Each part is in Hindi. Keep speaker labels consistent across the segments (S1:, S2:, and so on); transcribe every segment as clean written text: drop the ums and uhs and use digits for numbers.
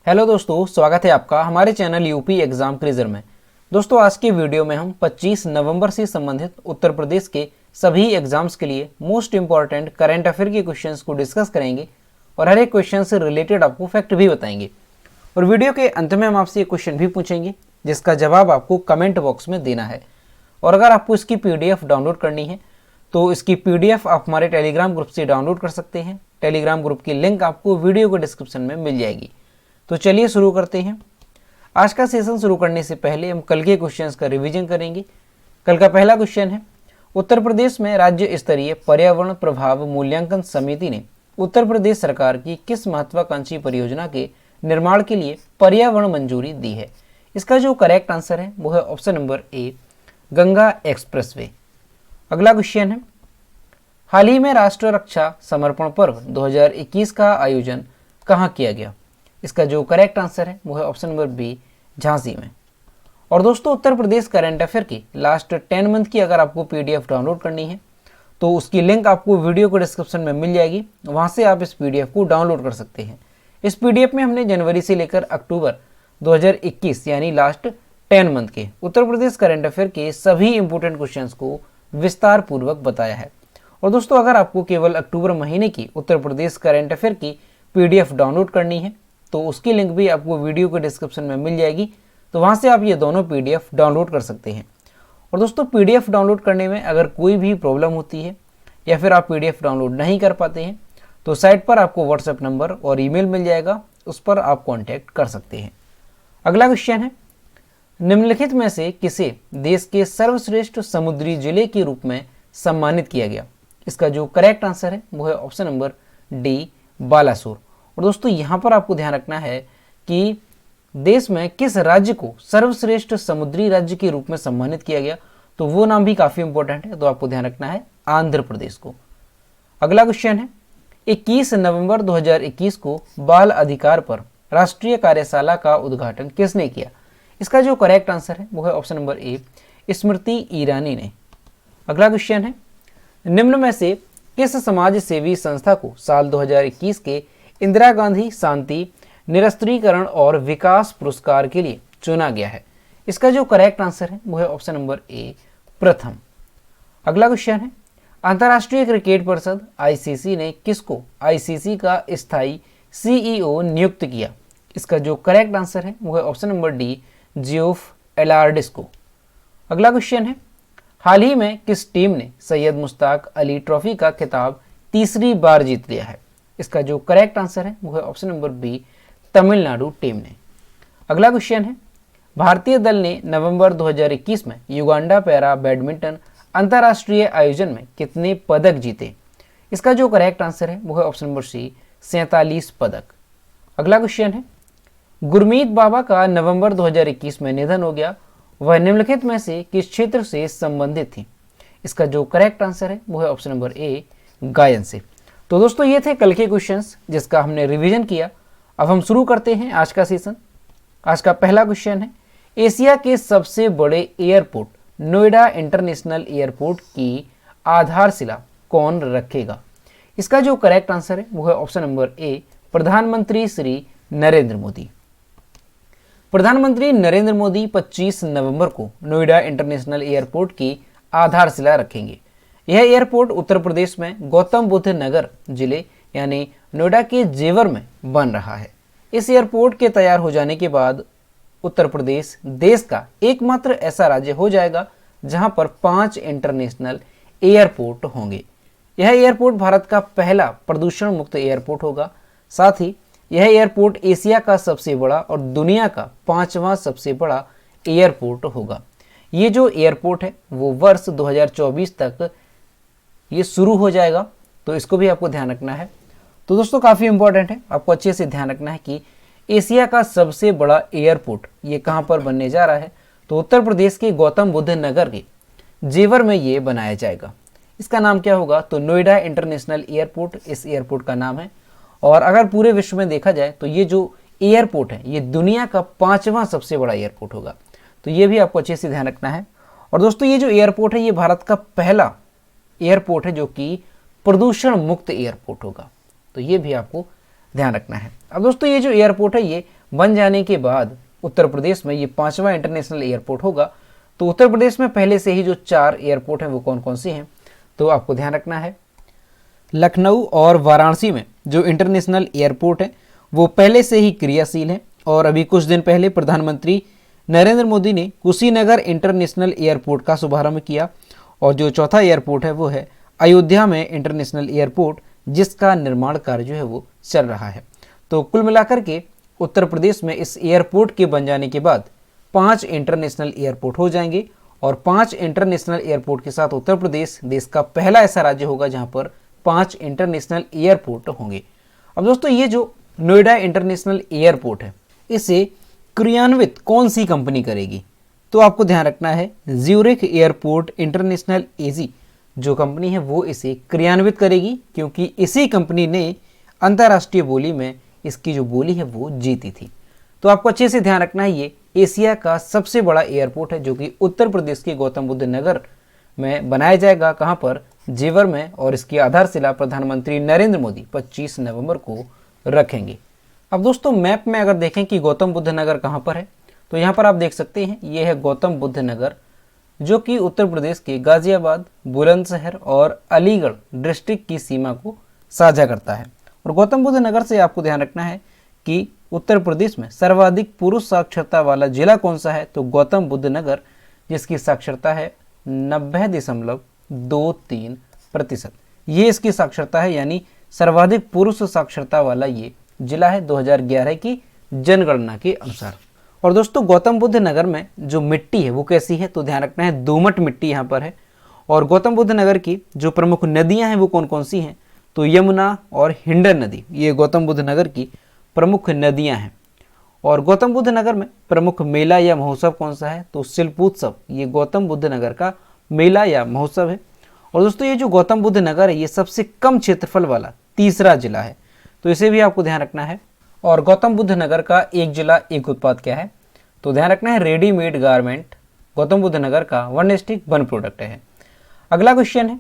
S1: हेलो दोस्तों, स्वागत है आपका हमारे चैनल यूपी एग्जाम क्विज़र में। दोस्तों, आज की वीडियो में हम 25 नवंबर से संबंधित उत्तर प्रदेश के सभी एग्जाम्स के लिए मोस्ट इंपॉर्टेंट करंट अफेयर के क्वेश्चंस को डिस्कस करेंगे और हर एक क्वेश्चन से रिलेटेड आपको फैक्ट भी बताएंगे। और वीडियो के अंत में हम आपसे एक क्वेश्चन भी पूछेंगे जिसका जवाब आपको कमेंट बॉक्स में देना है। और अगर आपको इसकी PDF डाउनलोड करनी है तो इसकी PDF आप हमारे टेलीग्राम ग्रुप से डाउनलोड कर सकते हैं। टेलीग्राम ग्रुप की लिंक आपको वीडियो के डिस्क्रिप्शन में मिल जाएगी। तो चलिए शुरू करते हैं। आज का सेशन शुरू करने से पहले हम कल के क्वेश्चंस का रिवीजन करेंगे। कल का पहला क्वेश्चन है, उत्तर प्रदेश में राज्य स्तरीय पर्यावरण प्रभाव मूल्यांकन समिति ने उत्तर प्रदेश सरकार की किस महत्वाकांक्षी परियोजना के निर्माण के लिए पर्यावरण मंजूरी दी है। इसका जो करेक्ट आंसर है वो है option number A, Ganga expressway. अगला क्वेश्चन है, हाल ही में राष्ट्र रक्षा समर्पण पर्व 2021 का आयोजन कहाँ किया गया। इसका जो करेक्ट आंसर है वो है ऑप्शन नंबर बी, झांसी में। और दोस्तों, उत्तर प्रदेश करंट अफेयर की लास्ट 10 मंथ की अगर आपको PDF डाउनलोड करनी है तो उसकी लिंक आपको वीडियो के डिस्क्रिप्शन में मिल जाएगी। वहाँ से आप इस PDF को डाउनलोड कर सकते हैं। इस PDF में हमने जनवरी से लेकर अक्टूबर 2021 यानी लास्ट 10 मंथ के उत्तर प्रदेश करंट अफेयर के सभी इंपॉर्टेंट क्वेश्चंस को विस्तार पूर्वक बताया है। और दोस्तों, अगर आपको केवल अक्टूबर महीने की उत्तर प्रदेश करंट अफेयर की PDF डाउनलोड करनी है तो उसकी लिंक भी आपको वीडियो के डिस्क्रिप्शन में मिल जाएगी। तो वहाँ से आप ये दोनों PDF डाउनलोड कर सकते हैं। और दोस्तों, PDF डाउनलोड करने में अगर कोई भी प्रॉब्लम होती है या फिर आप PDF डाउनलोड नहीं कर पाते हैं तो साइट पर आपको WhatsApp नंबर और ईमेल मिल जाएगा, उस पर आप कॉन्टैक्ट कर सकते हैं। अगला क्वेश्चन है, निम्नलिखित में से किसे देश के सर्वश्रेष्ठ समुद्री जिले के रूप में सम्मानित किया गया। इसका जो करेक्ट आंसर है वो है ऑप्शन नंबर डी, बालासोर। और दोस्तों, यहाँ पर आपको ध्यान रखना है कि देश में किस राज्य को सर्वश्रेष्ठ समुद्री राज्य के रूप में सम्मानित किया गया, तो वो नाम भी काफ़ी इंपॉर्टेंट है, तो आपको ध्यान रखना है आंध्र प्रदेश को। अगला क्वेश्चन है, 21 नवंबर 2021 को बाल अधिकार पर राष्ट्रीय कार्यशाला का उद्घाटन किसने किया। इसका जो करेक्ट आंसर है वो है option number A, Smriti Irani ने। अगला क्वेश्चन है, निम्न में से किस समाज सेवी संस्था को साल 2021 के इंदिरा गांधी शांति निरस्त्रीकरण और विकास पुरस्कार के लिए चुना गया है। इसका जो करेक्ट आंसर है वो है ऑप्शन नंबर ए, प्रथम। अगला क्वेश्चन है, अंतर्राष्ट्रीय क्रिकेट परिषद ICC ने किसको ICC का स्थायी CEO नियुक्त किया। इसका जो करेक्ट आंसर है वो है ऑप्शन नंबर डी, जियोफ एलार्डिस को। अगला क्वेश्चन है, हाल ही में किस टीम ने सैयद मुश्ताक अली ट्रॉफी का खिताब तीसरी बार जीत लिया है। इसका जो करेक्ट आंसर है वो है option number B, Tamil Nadu team ने। अगला क्वेश्चन है, भारतीय दल ने नवंबर 2021 में युगांडा पैरा बैडमिंटन अंतर्राष्ट्रीय आयोजन में कितने पदक जीते। इसका जो करेक्ट आंसर है वो है ऑप्शन नंबर सी, 47 पदक। अगला क्वेश्चन है, गुरमीत बाबा का नवंबर 2021 में निधन हो गया, वह निम्नलिखित में से किस क्षेत्र से संबंधित थी। इसका जो करेक्ट आंसर है वो है ऑप्शन नंबर ए, गायन से। तो दोस्तों, ये थे कल के क्वेश्चंस जिसका हमने रिवीजन किया। अब हम शुरू करते हैं आज का सेशन। आज का पहला क्वेश्चन है, एशिया के सबसे बड़े एयरपोर्ट नोएडा इंटरनेशनल एयरपोर्ट की आधारशिला कौन रखेगा। इसका जो करेक्ट आंसर है वो है ऑप्शन नंबर ए, प्रधानमंत्री श्री नरेंद्र मोदी। प्रधानमंत्री नरेंद्र मोदी 25 नवंबर को नोएडा इंटरनेशनल एयरपोर्ट की आधारशिला रखेंगे। यह एयरपोर्ट उत्तर प्रदेश में गौतम बुद्ध नगर जिले यानी नोएडा के जेवर में बन रहा है। इस एयरपोर्ट के तैयार हो जाने के बाद उत्तर प्रदेश देश का एकमात्र ऐसा राज्य हो जाएगा जहां पर 5 इंटरनेशनल एयरपोर्ट होंगे। यह एयरपोर्ट भारत का पहला प्रदूषण मुक्त एयरपोर्ट होगा। साथ ही यह एयरपोर्ट एशिया का सबसे बड़ा और दुनिया का 5वां सबसे बड़ा एयरपोर्ट होगा। ये जो एयरपोर्ट है वो वर्ष 2024 तक ये शुरू हो जाएगा, तो इसको भी आपको ध्यान रखना है। तो दोस्तों, काफ़ी इंपॉर्टेंट है, आपको अच्छे से ध्यान रखना है कि एशिया का सबसे बड़ा एयरपोर्ट ये कहाँ पर बनने जा रहा है, तो उत्तर प्रदेश के गौतम बुद्ध नगर के जेवर में ये बनाया जाएगा। इसका नाम क्या होगा, तो नोएडा इंटरनेशनल एयरपोर्ट इस एयरपोर्ट का नाम है। और अगर पूरे विश्व में देखा जाए तो ये जो एयरपोर्ट है ये दुनिया का 5वां सबसे बड़ा एयरपोर्ट होगा, तो ये भी आपको अच्छे से ध्यान रखना है। और दोस्तों, ये जो एयरपोर्ट है ये भारत का पहला एयरपोर्ट है जो कि प्रदूषण मुक्त एयरपोर्ट होगा, तो ये भी आपको ध्यान रखना है। अब दोस्तों, ये जो एयरपोर्ट है ये बन जाने के बाद उत्तर प्रदेश में ये 5वां इंटरनेशनल एयरपोर्ट होगा। तो उत्तर प्रदेश में पहले से ही जो 4 एयरपोर्ट हैं वो कौन कौन से हैं, तो आपको ध्यान रखना है लखनऊ और वाराणसी में जो इंटरनेशनल एयरपोर्ट है वो पहले से ही क्रियाशील है। और अभी कुछ दिन पहले प्रधानमंत्री नरेंद्र मोदी ने कुशीनगर इंटरनेशनल एयरपोर्ट का शुभारंभ किया। और जो चौथा एयरपोर्ट है वो है अयोध्या में इंटरनेशनल एयरपोर्ट, जिसका निर्माण कार्य जो है वो चल रहा है। तो कुल मिलाकर के उत्तर प्रदेश में इस एयरपोर्ट के बन जाने के बाद 5 इंटरनेशनल एयरपोर्ट हो जाएंगे। और 5 इंटरनेशनल एयरपोर्ट के साथ उत्तर प्रदेश देश का पहला ऐसा राज्य होगा जहां पर 5 इंटरनेशनल एयरपोर्ट होंगे। अब दोस्तों ये जो नोएडा इंटरनेशनल एयरपोर्ट है इसे क्रियान्वित कौन सी कंपनी करेगी, तो आपको ध्यान रखना है ज्यूरिख एयरपोर्ट इंटरनेशनल एजी जो कंपनी है वो इसे क्रियान्वित करेगी, क्योंकि इसी कंपनी ने अंतर्राष्ट्रीय बोली में इसकी जो बोली है वो जीती थी। तो आपको अच्छे से ध्यान रखना है ये एशिया का सबसे बड़ा एयरपोर्ट है जो कि उत्तर प्रदेश के गौतम बुद्ध नगर में बनाया जाएगा। कहाँ पर, जेवर में। और इसकी आधारशिला प्रधानमंत्री नरेंद्र मोदी 25 नवंबर को रखेंगे। अब दोस्तों मैप में अगर देखें कि गौतम बुद्ध नगर कहाँ पर है, तो यहाँ पर आप देख सकते हैं ये है गौतम बुद्ध नगर, जो कि उत्तर प्रदेश के गाजियाबाद, बुलंदशहर और अलीगढ़ डिस्ट्रिक्ट की सीमा को साझा करता है। और गौतम बुद्ध नगर से आपको ध्यान रखना है कि उत्तर प्रदेश में सर्वाधिक पुरुष साक्षरता वाला जिला कौन सा है, तो गौतम बुद्ध नगर, जिसकी साक्षरता है 90.23%। ये इसकी साक्षरता है, यानी सर्वाधिक पुरुष साक्षरता वाला ये जिला है 2011 की जनगणना के अनुसार। और दोस्तों गौतम बुद्ध नगर में जो मिट्टी है वो कैसी है, तो ध्यान रखना है दोमट मिट्टी यहाँ पर है। और गौतम बुद्ध नगर की जो प्रमुख नदियाँ हैं वो कौन कौन सी हैं, तो यमुना और हिंडन नदी, ये गौतम बुद्ध नगर की प्रमुख नदियाँ हैं। और गौतम बुद्ध नगर में प्रमुख मेला या महोत्सव कौन सा है, तो शिल्पोत्सव, ये गौतम बुद्ध नगर का मेला या महोत्सव है। और दोस्तों ये जो गौतम बुद्ध नगर है ये सबसे कम क्षेत्रफल वाला तीसरा जिला है, तो इसे भी आपको ध्यान रखना है। और गौतम बुद्ध नगर का एक जिला एक उत्पाद क्या है, तो ध्यान रखना है रेडीमेड गारमेंट गौतम बुद्ध नगर का 1:1 प्रोडक्ट है। अगला क्वेश्चन है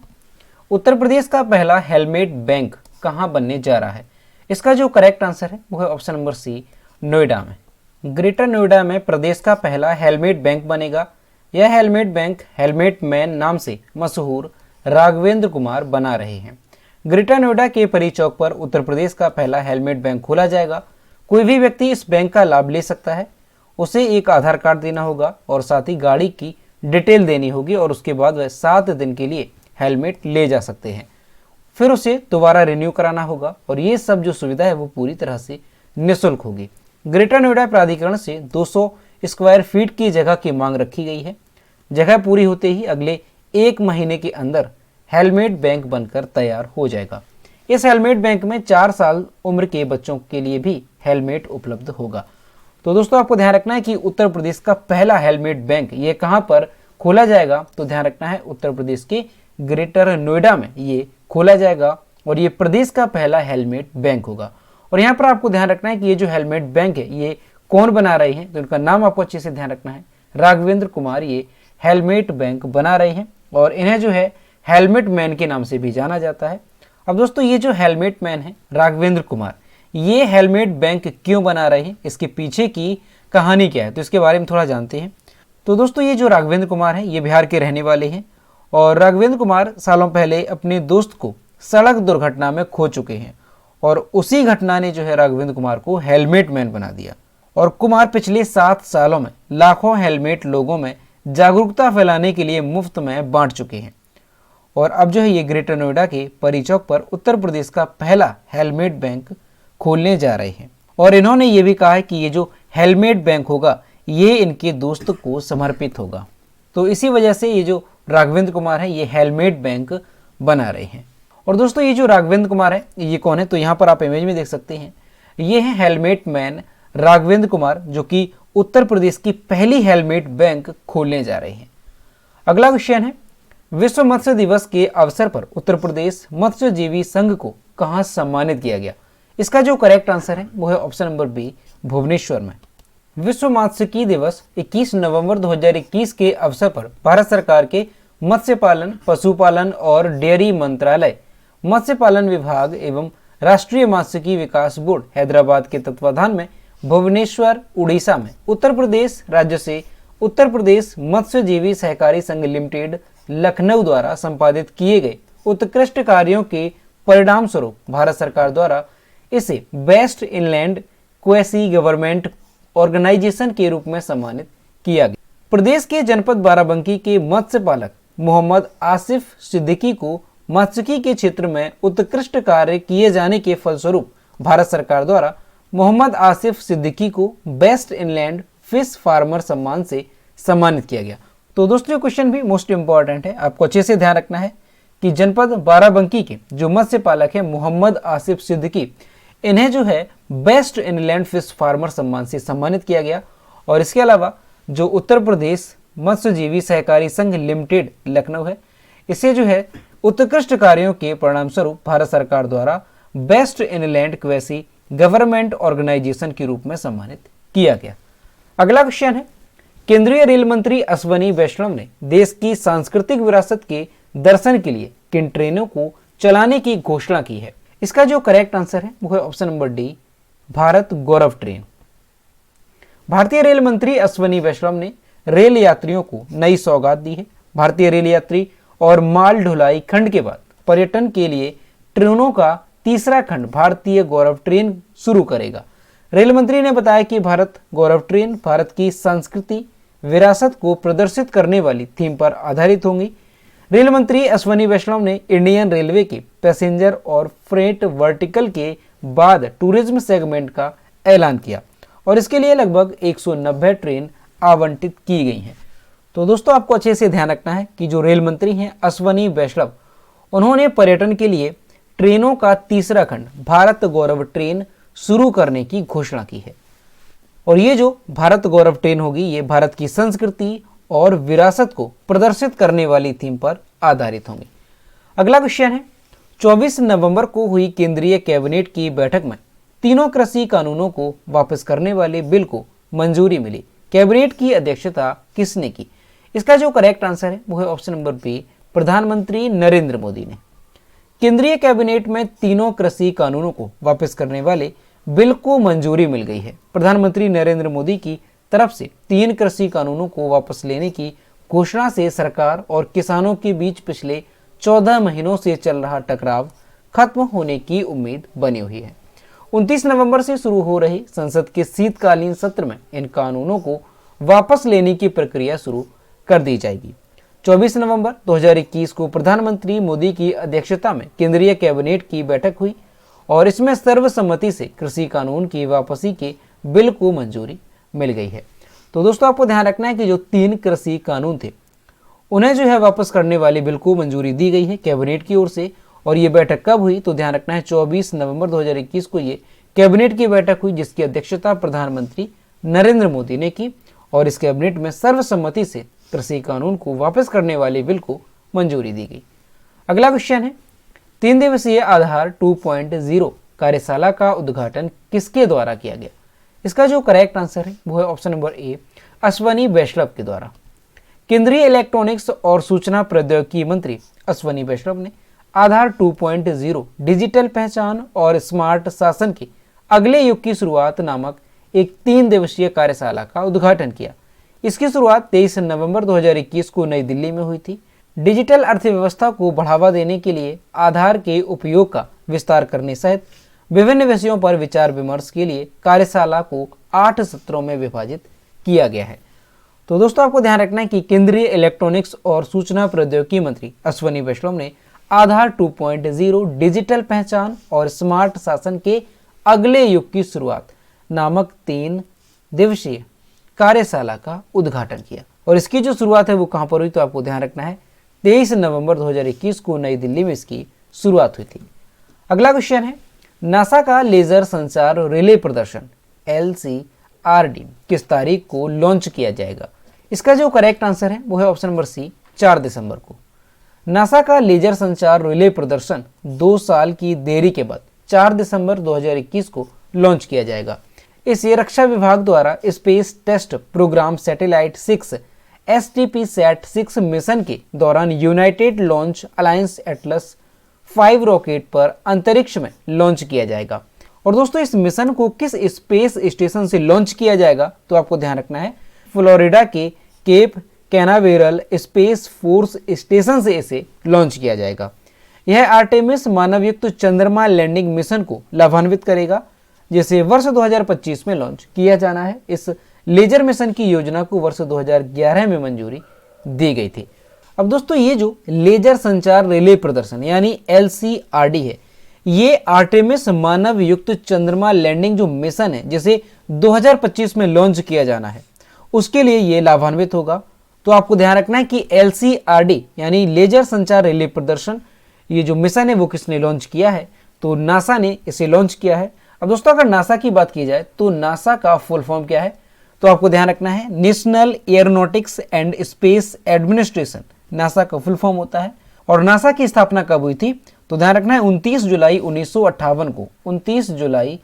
S1: उत्तर प्रदेश का पहला हेलमेट बैंक कहाँ बनने जा रहा है। इसका जो करेक्ट आंसर है वो है ऑप्शन नंबर सी, नोएडा में। ग्रेटर नोएडा में प्रदेश का पहला हेलमेट बैंक बनेगा। यह हेलमेट बैंक हेलमेट मैन नाम से मशहूर राघवेंद्र कुमार बना रहे हैं। ग्रेटर नोएडा के परी चौक पर उत्तर प्रदेश का पहला हेलमेट बैंक खोला जाएगा। कोई भी व्यक्ति इस बैंक का लाभ ले सकता है। उसे एक आधार कार्ड देना होगा और साथ ही गाड़ी की डिटेल देनी होगी, और उसके बाद वह 7 दिन के लिए हेलमेट ले जा सकते हैं। फिर उसे दोबारा रिन्यू कराना होगा, और ये सब जो सुविधा है वो पूरी तरह से निःशुल्क होगी। ग्रेटर नोएडा प्राधिकरण से 200 स्क्वायर फीट की जगह की मांग रखी गई है। जगह पूरी होते ही अगले 1 महीने के अंदर हेलमेट बैंक बनकर तैयार हो जाएगा। इस हेलमेट बैंक में 4 साल उम्र के बच्चों के लिए भी हेलमेट उपलब्ध होगा। तो दोस्तों आपको ध्यान रखना है कि उत्तर प्रदेश का पहला हेलमेट बैंक ये कहाँ पर खोला जाएगा, तो ध्यान रखना है उत्तर प्रदेश के ग्रेटर नोएडा में ये खोला जाएगा, और ये प्रदेश का पहला हेलमेट बैंक होगा। और यहाँ पर आपको ध्यान रखना है कि ये जो हेलमेट बैंक है ये कौन बना रहे हैं, तो इनका नाम आपको अच्छे से ध्यान रखना है, राघवेंद्र कुमार ये हेलमेट बैंक बना रहे हैं, और इन्हें जो है हेलमेट मैन के नाम से भी जाना जाता है। अब दोस्तों ये जो हेलमेट मैन है राघवेंद्र कुमार, ये हेलमेट बैंक क्यों बना रहे हैं, इसके पीछे की कहानी क्या है, तो इसके बारे में थोड़ा जानते हैं। तो दोस्तों ये जो राघवेंद्र कुमार हैं ये बिहार के रहने वाले हैं, और राघवेंद्र कुमार सालों पहले अपने दोस्त को सड़क दुर्घटना में खो चुके हैं, और उसी घटना ने जो है राघवेंद्र कुमार को हेलमेट मैन बना दिया। और कुमार पिछले 7 सालों में लाखों हेलमेट लोगों में जागरूकता फैलाने के लिए मुफ्त में बांट चुके हैं। और अब जो है ये ग्रेटर नोएडा के परी चौक पर उत्तर प्रदेश का पहला हेलमेट बैंक खोलने जा रहे हैं। और इन्होंने ये भी कहा है कि ये जो हेलमेट बैंक होगा ये इनके दोस्त को समर्पित होगा। तो इसी वजह से ये जो राघवेंद्र कुमार है ये हेलमेट बैंक बना रहे हैं। और दोस्तों ये जो राघवेंद्र कुमार है ये कौन है, तो यहाँ पर आप इमेज में देख सकते हैं, ये है हेलमेट मैन राघवेंद्र कुमार, जो कि उत्तर प्रदेश की पहली हेलमेट बैंक खोलने जा रहे हैं। अगला क्वेश्चन है विश्व मत्स्य दिवस के अवसर पर उत्तर प्रदेश मत्स्यजीवी संघ को कहाँ सम्मानित किया गया। इसका जो करेक्ट आंसर है वो है ऑप्शन नंबर बी, भुवनेश्वर में। विश्व मात्स्यिकी दिवस 21 नवंबर 2021 के अवसर पर भारत सरकार के मत्स्य पालन, पशुपालन और डेयरी मंत्रालय, मत्स्य पालन विभाग एवं राष्ट्रीय मात्स्यिकी विकास बोर्ड हैदराबाद के तत्वाधान में भुवनेश्वर उड़ीसा में उत्तर प्रदेश राज्य से उत्तर प्रदेश मत्स्यजीवी सहकारी संघ लिमिटेड लखनऊ द्वारा संपादित किए गए उत्कृष्ट कार्यों के परिणाम स्वरूप भारत सरकार द्वारा इसे best inland quasi government organisation के रूप में सम्मानित किया गया। प्रदेश के जनपद बाराबंकी के मत्स्य पालक मोहम्मद आसिफ सिद्दीकी को मत्स्यिकी के क्षेत्र में उत्कृष्ट कार्य किए जाने के फलस्वरूप भारत सरकार द्वारा मोहम्मद आसिफ सिद्दीकी को बेस्ट इनलैंड फिश फार्मर सम्मान से सम्मानित किया गया। तो दोस्तों क्वेश्चन भी मोस्ट इंपॉर्टेंट है, आपको अच्छे से ध्यान रखना है कि जनपद बाराबंकी के जो मत्स्य पालक है मोहम्मद आसिफ सिद्दीकी, इन्हें जो है बेस्ट इनलैंड फिश फार्मर सम्मान से सम्मानित किया गया। और इसके अलावा जो उत्तर प्रदेश मत्स्यजीवी सहकारी संघ लिमिटेड लखनऊ है, इसे जो है उत्कृष्ट कार्यों के परिणाम स्वरूप भारत सरकार द्वारा best inland quasi government organisation के रूप में सम्मानित किया गया। अगला क्वेश्चन है, केंद्रीय रेल मंत्री अश्वनी वैष्णव ने देश की सांस्कृतिक विरासत के दर्शन के लिए किन ट्रेनों को चलाने की घोषणा की है? इसका जो करेक्ट आंसर है वो है ऑप्शन नंबर डी, भारत गौरव ट्रेन। भारतीय रेल मंत्री अश्वनी वैष्णव ने रेल यात्रियों को नई सौगात दी है। भारतीय रेल यात्री और माल ढुलाई खंड के बाद पर्यटन के लिए ट्रेनों का तीसरा खंड भारतीय गौरव ट्रेन शुरू करेगा। रेल मंत्री ने बताया कि भारत गौरव ट्रेन भारत की संस्कृति विरासत को प्रदर्शित करने वाली थीम पर आधारित होंगी। रेल मंत्री अश्वनी वैष्णव ने इंडियन रेलवे के पैसेंजर और फ्रेट वर्टिकल के बाद टूरिज्म सेगमेंट का ऐलान किया और इसके लिए लगभग 190 ट्रेन आवंटित की गई हैं। तो दोस्तों आपको अच्छे से ध्यान रखना है कि जो रेल मंत्री हैं अश्वनी वैष्णव, उन्होंने पर्यटन के लिए ट्रेनों का तीसरा खंड भारत गौरव ट्रेन शुरू करने की घोषणा की है। और ये जो भारत गौरव ट्रेन होगी ये भारत की संस्कृति और विरासत को प्रदर्शित करने वाली थीम पर आधारित होंगी। अगला क्वेश्चन है, 24 नवंबर को हुई केंद्रीय कैबिनेट की बैठक में तीनों कृषि कानूनों को वापस करने वाले बिल को मंजूरी मिली। कैबिनेट की अध्यक्षता किसने की? इसका जो करेक्ट आंसर है वो है ऑप्शन नंबर बी, प्रधानमंत्री नरेंद्र मोदी ने। केंद्रीय कैबिनेट में तीनों कृषि कानूनों को वापस करने वाले बिल को मंजूरी मिल गई है। प्रधानमंत्री नरेंद्र मोदी की तरफ से 3 कृषि कानूनों को वापस लेने की घोषणा से सरकार और किसानों के बीच पिछले 14 महीनों से चल रहा टकराव खत्म होने की उम्मीद बनी हुई है। 29 नवंबर से शुरू हो रही संसद के शीतकालीन सत्र में इन कानूनों को वापस लेने की प्रक्रिया शुरू कर दी जाएगी। 24 नवंबर 2021 को प्रधानमंत्री मोदी की अध्यक्षता में केंद्रीय कैबिनेट की बैठक हुई और इसमें सर्वसम्मति से कृषि कानून की वापसी के बिल को मंजूरी मिल गई है। तो दोस्तों आपको ध्यान रखना है कि जो 3 कृषि कानून थे उन्हें जो है वापस करने वाले बिल को मंजूरी दी गई है कैबिनेट की ओर से। और ये बैठक कब हुई तो ध्यान रखना है 24 नवंबर 2021 को ये कैबिनेट की बैठक हुई जिसकी अध्यक्षता प्रधानमंत्री नरेंद्र मोदी ने की और इस कैबिनेट में सर्वसम्मति से कृषि कानून को वापस करने वाले बिल को मंजूरी दी गई। अगला क्वेश्चन है, 3 दिवसीय आधार 2.0 कार्यशाला का उद्घाटन किसके द्वारा किया गया? इसका जो करेक्ट आंसर है वो है ऑप्शन नंबर ए, अश्वनी वैष्णव के द्वारा। केंद्रीय इलेक्ट्रॉनिक्स और सूचना प्रौद्योगिकी मंत्री अश्वनी वैष्णव ने आधार 2.0 डिजिटल पहचान और स्मार्ट शासन के अगले युग की शुरुआत नामक एक 3 दिवसीय कार्यशाला का उद्घाटन किया। इसकी शुरुआत 23 नवंबर 2021 को नई दिल्ली में हुई थी। डिजिटल अर्थव्यवस्था को बढ़ावा देने के लिए आधार के उपयोग का विस्तार करने सहित विभिन्न विषयों पर विचार विमर्श के लिए कार्यशाला को 8 सत्रों में विभाजित किया गया है। तो दोस्तों आपको ध्यान रखना है कि केंद्रीय इलेक्ट्रॉनिक्स और सूचना प्रौद्योगिकी मंत्री अश्वनी वैष्णव ने आधार 2.0 डिजिटल पहचान और स्मार्ट शासन के अगले युग की शुरुआत नामक 3 दिवसीय कार्यशाला का उद्घाटन किया। और इसकी जो शुरुआत है वो कहां पर हुई तो आपको ध्यान रखना है 23 नवंबर 2021 को नई दिल्ली में इसकी शुरुआत हुई थी। अगला क्वेश्चन है, नासा का लेजर संचार रिले प्रदर्शन LCRD किस तारीख को लॉन्च किया जाएगा? इसका जो करेक्ट आंसर है वो है ऑप्शन नंबर सी, 4 दिसंबर को। नासा का लेजर संचार रिले प्रदर्शन 2 साल की देरी के बाद 4 दिसंबर 2021 को लॉन्च किया जाएगा। इसे रक्षा विभाग द्वारा Space Test Program Satellite 6 STPSat-6 mission के दौरान United Launch Alliance Atlas 5 rocket पर अंतरिक्ष में लॉन्च किया जाएगा। और दोस्तों इस मिशन को किस स्पेस स्टेशन से लॉन्च किया जाएगा, तो आपको ध्यान रखना है फ्लोरिडा के Cape Canaveral Space Force Station से इसे लॉन्च किया जाएगा। यह आर्टेमिस मानवयुक्त चंद्रमा लैंडिंग मिशन को लाभान्वित करेगा, जिसे वर्ष 2025 में लॉन्च किया जाना है। इस लेजर मिशन की योजना को वर्ष 2011 में मंजूरी दी गई थी। अब दोस्तों ये जो लेजर संचार रिले प्रदर्शन यानी LCRD है, ये आर्टेमिस मानव युक्त चंद्रमा लैंडिंग जो मिशन है जिसे 2025 में लॉन्च किया जाना है, उसके लिए ये लाभान्वित होगा। तो आपको ध्यान रखना है कि LCRD यानी लेजर संचार रिले प्रदर्शन, ये जो मिशन है वो किसने लॉन्च किया है, तो नासा ने इसे लॉन्च किया है। अब दोस्तों अगर नासा की बात की जाए तो नासा का फुल फॉर्म क्या है, तो आपको ध्यान रखना है national aeronautics and space administration, NASA का फुल फॉर्म होता है। और नासा की स्थापना कब हुई थी, तो ध्यान रखना है 29 जुलाई 1958 को, 29 जुलाई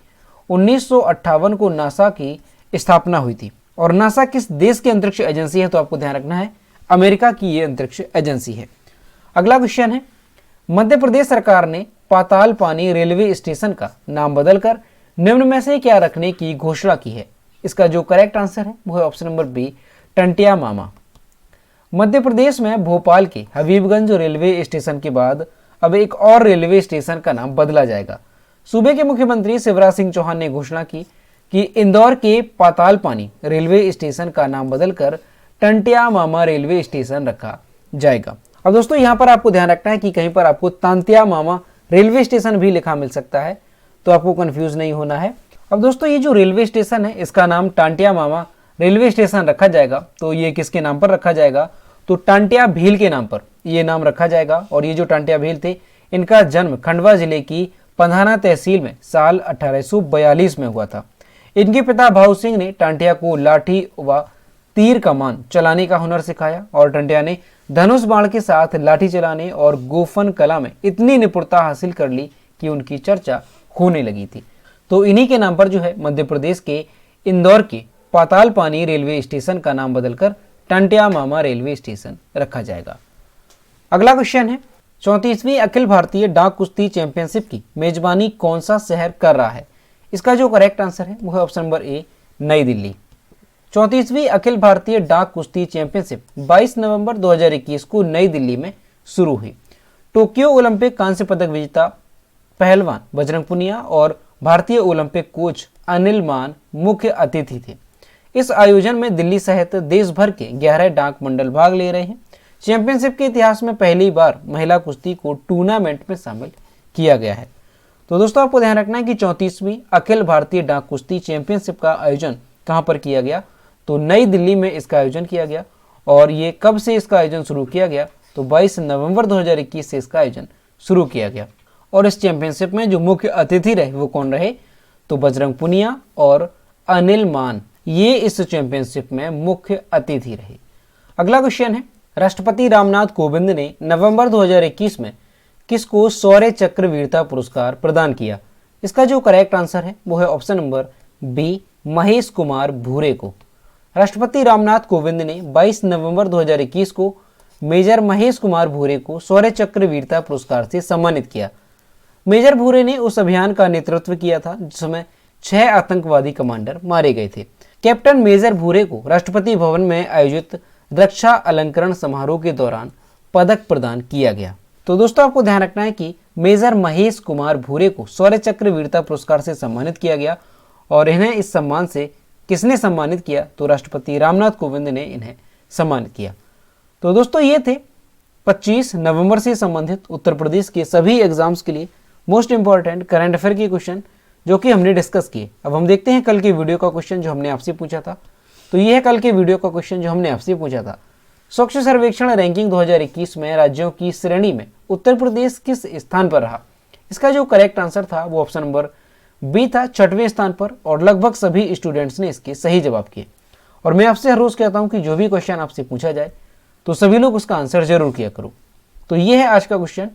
S1: 1958 को नासा की स्थापना हुई थी। और नासा किस देश की अंतरिक्ष एजेंसी है, तो आपको ध्यान रखना है अमेरिका की ये अंतरिक्ष एजेंसी है। अगला क्वेश्चन है, मध्य प्रदेश सरकार ने पाताल पानी रेलवे स्टेशन का नाम बदलकर निम्न में से क्या रखने की घोषणा की है। इसका जो करेक्ट आंसर है वो है ऑप्शन नंबर बी, टंटिया मामा। मध्य प्रदेश में भोपाल के हबीबगंज रेलवे स्टेशन के बाद अब एक और रेलवे स्टेशन का नाम बदला जाएगा। सूबे के मुख्यमंत्री शिवराज सिंह चौहान ने घोषणा की कि इंदौर के पाताल पानी रेलवे स्टेशन का नाम बदलकर टंटिया मामा रेलवे स्टेशन रखा जाएगा। अब दोस्तों यहाँ पर आपको ध्यान रखना है कि कहीं पर आपको तांतिया मामा रेलवे स्टेशन भी लिखा मिल सकता है, तो आपको कंफ्यूज नहीं होना है। अब दोस्तों ये जो रेलवे स्टेशन है इसका नाम टांटिया मामा रेलवे स्टेशन रखा जाएगा, तो ये किसके नाम पर रखा जाएगा, तो टांटिया भील के नाम पर ये नाम रखा जाएगा। और ये जो टांटिया भील थे इनका जन्म खंडवा जिले की पंधाना तहसील में साल 1842 में हुआ था। इनके पिता भाऊ सिंह ने टांटिया को लाठी व तीर कमान चलाने का हुनर सिखाया और टांटिया ने धनुष बाण के साथ लाठी चलाने और गोफन कला में इतनी निपुणता हासिल कर ली कि उनकी चर्चा होने लगी थी। तो इन्हीं के नाम पर जो है मध्य प्रदेश के इंदौर के पाताल पानी रेलवे स्टेशन का नाम बदलकर टांटिया मामा रेलवे स्टेशन रखा जाएगा। अगला क्वेश्चन है, 34वीं अखिल भारतीय डाक कुश्ती चैंपियनशिप की मेजबानी कौन सा शहर कर रहा है। इसका जो करेक्ट आंसर है वो है ऑप्शन नंबर ए, नई दिल्ली। 34वीं अखिल भारतीय डाक कुश्ती चैंपियनशिप 22 नवंबर 2021 को नई दिल्ली में शुरू हुई। टोक्यो ओलंपिक कांस्य पदक विजेता पहलवान बजरंग पुनिया और भारतीय ओलंपिक कोच अनिल मान मुख्य अतिथि थे। इस आयोजन में दिल्ली सहित देश भर के 11 डाक मंडल भाग ले रहे हैं। चैंपियनशिप के इतिहास में पहली बार महिला कुश्ती को टूर्नामेंट में शामिल किया गया है। तो दोस्तों आपको ध्यान रखना है कि 34वीं अखिल भारतीय डाक कुश्ती चैंपियनशिप का आयोजन कहां पर किया गया, तो नई दिल्ली में इसका आयोजन किया गया। और ये कब से इसका आयोजन शुरू किया गया, तो 22 नवंबर 2021 से इसका आयोजन शुरू किया गया। और इस चैंपियनशिप में जो मुख्य अतिथि रहे वो कौन रहे, तो बजरंग पुनिया और अनिल मान, ये इस चैंपियनशिप में मुख्य अतिथि रहे। अगला क्वेश्चन है, राष्ट्रपति रामनाथ कोविंद ने नवंबर 2021 में किसको शौर्य चक्र वीरता पुरस्कार प्रदान किया। इसका जो करेक्ट आंसर है वो है option number B, Mahesh Kumar Bhure को। राष्ट्रपति रामनाथ कोविंद ने 22 नवंबर 2021 को मेजर महेश कुमार भूरे को शौर्य चक्र वीरता पुरस्कार से सम्मानित किया। मेजर भूरे ने उस अभियान का नेतृत्व किया था जिसमें 6 आतंकवादी कमांडर मारे गए थे। कैप्टन मेजर भूरे को राष्ट्रपति भवन में आयोजित रक्षा अलंकरण समारोह के दौरान पदक प्रदान किया गया। तो दोस्तों आपको ध्यान रखना है कि मेजर महेश कुमार भूरे को शौर्य चक्र वीरता पुरस्कार से सम्मानित किया गया। और इन्हें इस सम्मान से किसने सम्मानित किया, तो राष्ट्रपति रामनाथ कोविंद ने इन्हें सम्मानित किया। तो दोस्तों ये थे 25 नवंबर से संबंधित उत्तर प्रदेश के सभी एग्जाम्स के लिए मोस्ट इंपॉर्टेंट करंट अफेयर के क्वेश्चन जो कि हमने डिस्कस किए। अब हम देखते हैं कल के वीडियो का क्वेश्चन जो हमने आपसे पूछा था। तो ये है कल के वीडियो का क्वेश्चन जो हमने आपसे पूछा था, स्वच्छ सर्वेक्षण रैंकिंग 2021 में राज्यों की श्रेणी में उत्तर प्रदेश किस स्थान पर रहा। इसका जो करेक्ट आंसर था वो ऑप्शन नंबर बी था, 6वें स्थान पर। और लगभग सभी स्टूडेंट्स ने इसके सही जवाब किए। और मैं आपसे हर रोज कहता हूं कि जो भी क्वेश्चन आपसे पूछा जाए तो सभी लोग उसका आंसर जरूर किया करो। तो ये है आज का क्वेश्चन,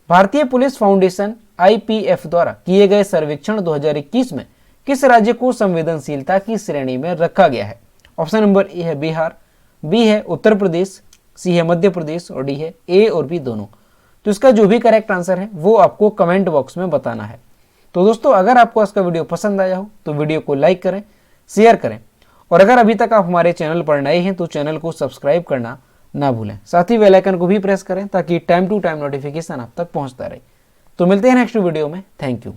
S1: भारतीय पुलिस फाउंडेशन IPF द्वारा किए गए सर्वेक्षण 2021 में किस राज्य को संवेदनशीलता की श्रेणी में रखा गया है। ऑप्शन नंबर ए है बिहार, बी है उत्तर प्रदेश, सी है मध्य प्रदेश और डी है ए और बी दोनों। तो इसका जो भी करेक्ट आंसर है वो आपको कमेंट बॉक्स में बताना है। तो दोस्तों अगर आपको आज का वीडियो पसंद आया हो तो वीडियो को लाइक करें, शेयर करें और अगर अभी तक आप हमारे चैनल पर नए हैं तो चैनल को सब्सक्राइब करना ना भूलें। साथ ही बेल आइकन को भी प्रेस करें ताकि टाइम टू टाइम नोटिफिकेशन आप तक पहुंचता रहे। तो मिलते हैं नेक्स्ट वीडियो में। Thank you.